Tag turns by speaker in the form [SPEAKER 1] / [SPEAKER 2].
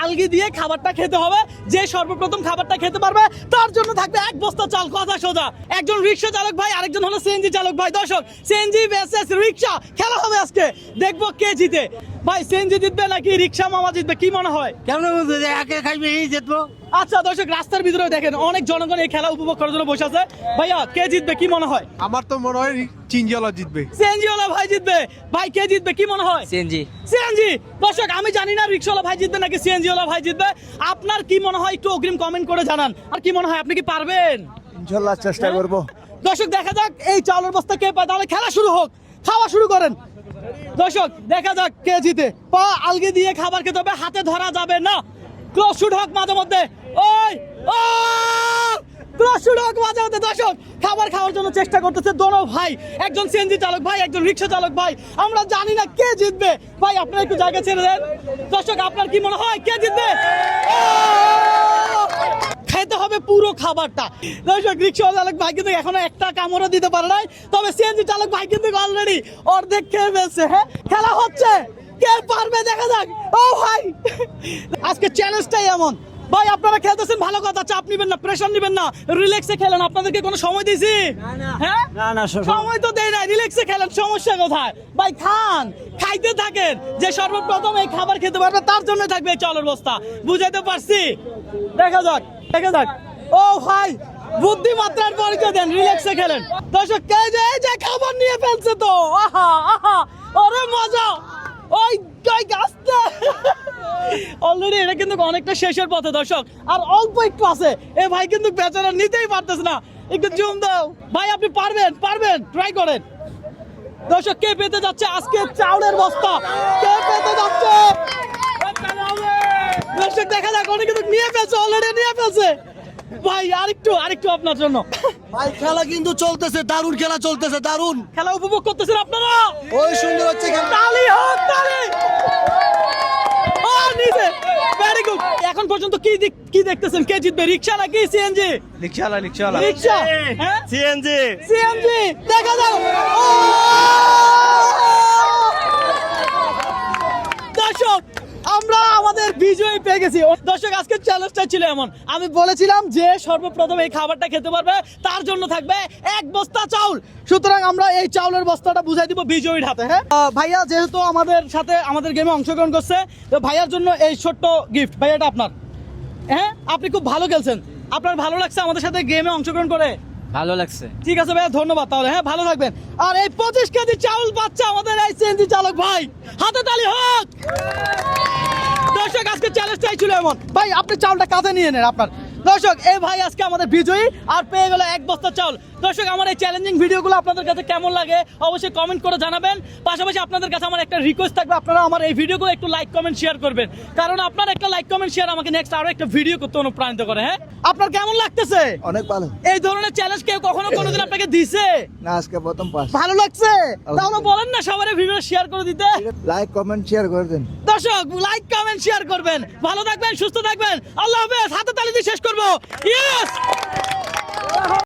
[SPEAKER 1] আলগি দিয়ে খাবারটা খেতে হবে। যে সর্বপ্রথম খাবারটা খেতে পারবে তার জন্য থাকবে এক বস্তা চাল। কথা সোজা। একজন রিক্সা চালক ভাই, আরেকজন হলো সিএনজি চালক ভাই। দর্শক, সিএনজি ভার্সেস রিক্সা খেলা হবে আজকে, দেখবো কে জিতে। ভাই সিএনজি জিতবে নাকি রিক্সা মামা জিতবে, কি মনে হয়?
[SPEAKER 2] কেমন বলতে একে খাইবে এই জিতবো।
[SPEAKER 1] আচ্ছা দর্শক, রাস্তার ভিতরে দেখেন অনেক জনগণ এই খেলা উপভোগ করার জন্য বসে আছে। ভাইয়া কে জিতবে কি মনে হয়?
[SPEAKER 3] আমার তো মনে হয় চিনজিওয়ালা জিতবে।
[SPEAKER 1] সিএনজিওয়ালা ভাই জিতবে। ভাই কে জিতবে কি মনে হয়?
[SPEAKER 2] সিএনজি।
[SPEAKER 1] সিএনজি। দর্শক, আমি জানি না রিক্সাওয়ালা ভাই জিতবে নাকি সিএনজিওয়ালা ভাই জিতবে। আপনার কি মনে হয় একটু অগ্রিম কমেন্ট করে জানান। আর কি মনে হয়, আপনি কি পারবেন?
[SPEAKER 3] ইনশাআল্লাহ চেষ্টা করব।
[SPEAKER 1] দর্শক দেখা যাক এই চাউলের বস্তা কে পায়, তাহলে খেলা শুরু হোক, খাওয়া শুরু করেন। দর্শক দেখা যাক কে জিতে। পা আলগে দিয়ে খাবার খেতে হবে, হাতে ধরা যাবে না। ক্লোজ শুট হোক মাঝে মধ্যে। ওই ক্লোজ শুট হোক মাঝে মধ্যে। দর্শক খাবার খাওয়ার জন্য চেষ্টা করতেছে দোনো ভাই, একজন সিএনজি চালক ভাই, একজন রিক্সা চালক ভাই। আমরা জানি না কে জিতবে। ভাই আপনারা একটু জায়গা ছেড়ে দেন। দর্শক আপনার কি মনে হয় কে জিতবে? খেতে হবে পুরো খাবারটা। দর্শক রিক্সা চালক ভাই কিন্তু এখনো একটা কামড়ও দিতে পারে নাই, তবে সিএনজি চালক ভাই কিন্তু অলরেডি অর্ধেক খেয়ে ফেলছে। হ্যাঁ, খেলা হচ্ছে, কে পারবে দেখা যাক। ও ভাই, আজকে চ্যালেঞ্জটাই এমন। ভাই আপনারা খেলতেছেন ভালো কথা, চাপ নিবেন না, প্রেশার নিবেন না, রিল্যাক্সে খেলেন। আপনাদেরকে কোনো সময় দিয়েছি? হ্যাঁ
[SPEAKER 2] না
[SPEAKER 1] সময় তো দেই না, রিল্যাক্সে খেলেন, সমস্যা কোথায়? ভাই খান, খাইতে থাকেন। যে সর্বপ্রথম এই খাবার খেতে পারবে তার জন্য থাকবে এই চালের বস্তা। বুঝাইতে পারছি? দেখা যাক দেখা যাক। ও ভাই, বুদ্ধিমাত্রার পরিচয় দেন, রিল্যাক্সে খেলেন। দর্শক কে যে খাবার নিয়ে ফেলছে তো, আহা আহা, ওরে মজা। ওই গাছটা অলরেডি এটা কিন্তু অনেকটা শেষের পথে। দর্শক আর অল্প একটু আছে। এ ভাই কিন্তু বেচারা নিতেই পারতেছে না, একটু জুম দাও। ভাই আপনি পারবেন, পারবেন, ট্রাই করেন। দর্শক কে পেতে যাচ্ছে আজকে চাউলের বস্তা, কে পেতে যাচ্ছে? দর্শক দেখা যাক, অনেক কিন্তু নিয়ে ফেলছে, অলরেডি নিয়ে ফেলছে। ভাই আরেকটু আপনার জন্য।
[SPEAKER 2] ভাই খেলা কিন্তু চলতেছে, দারুণ খেলা চলতেছে, দারুণ
[SPEAKER 1] খেলা উপভোগ করতেছেন আপনারা?
[SPEAKER 2] ওই সুন্দর হচ্ছে খেলা।
[SPEAKER 1] তালি হোক, তালি। ও নিচে, ভেরি গুড। এখন পর্যন্ত কি দেখতেছেন, কে জিতবে, রিক্সা নাকি সিএনজি?
[SPEAKER 3] রিক্সাওয়ালা রিক্সাওয়ালা
[SPEAKER 1] রিক্সা। হ্যাঁ
[SPEAKER 3] সিএনজি
[SPEAKER 1] সিএনজি। দেখা যাক। দর্শক আমরা আমাদের বিজয় পেয়ে গেছি। দর্শক আজকে চ্যালেঞ্জটা ছিল এমন, আমি বলেছিলাম যে সর্বপ্রথম এই খাবারটা খেতে পারবে তার জন্য থাকবে এক বস্তা চাউল। সুতরাং আমরা এই চাউলের বস্তাটা বুঝাই দিব বিজয়ীর হাতে। হ্যাঁ ভাইয়া যেহেতু আমাদের সাথে আমাদের গেমে অংশগ্রহণ করছে, তো ভাইয়ার জন্য এই ছোট্ট গিফট। ভাইয়া এটা আপনার। হ্যাঁ আপনি খুব ভালো খেলছেন, আপনার ভালো লাগছে আমাদের সাথে গেমে অংশগ্রহণ করে?
[SPEAKER 2] ভালো লাগছে।
[SPEAKER 1] ঠিক আছে ভাইয়া, ধন্যবাদ তাহলে। হ্যাঁ ভালো থাকবেন। আর এই 25 কেজি চাউল পাচ্ছে আমাদের এই সিএনজি চালক ভাই, হাতে তালি হোক। দর্শক আজকে চ্যালেঞ্জটাই ছিল এমন। ভাই আপনি চাউলটা কাঁধে নিয়ে নেন আপনার। দর্শক এই ভাই আজকে আমাদের বিজয়ী আর পেয়ে গেল এক বস্তা চাউল। দর্শক আমার এই চ্যালেঞ্জিং ভিডিওগুলো আপনাদের কাছে কেমন লাগে অবশ্যই কমেন্ট করে জানাবেন। পাশাপাশি আপনাদের কাছে আমার একটা রিকোয়েস্ট থাকবে, আপনারা আমার এই ভিডিওগুলো একটু লাইক কমেন্ট শেয়ার করবেন, কারণ আপনার একটা লাইক কমেন্ট শেয়ার আমাকে নেক্সট আরো একটা ভিডিও করতে অনুপ্রাণিত করে। হ্যাঁ আপনার কেমন লাগতেছে?
[SPEAKER 2] অনেক ভালো।
[SPEAKER 1] এই ধরনের চ্যালেঞ্জ কেউ কখনো কোনোদিন আপনাকে দিছে?
[SPEAKER 2] না, আজকে প্রথম পাস।
[SPEAKER 1] ভালো লাগছে? তাহলে বলেন না সবার ভিডিও শেয়ার করে দিতে।
[SPEAKER 2] লাইক কমেন্ট শেয়ার করে দেন।
[SPEAKER 1] দর্শক লাইক কমেন্ট শেয়ার করবেন। ভালো থাকবেন, সুস্থ থাকবেন। আল্লাহ হাফেজ। হাতে তালি দিয়ে শেষ করবো। ইয়েস।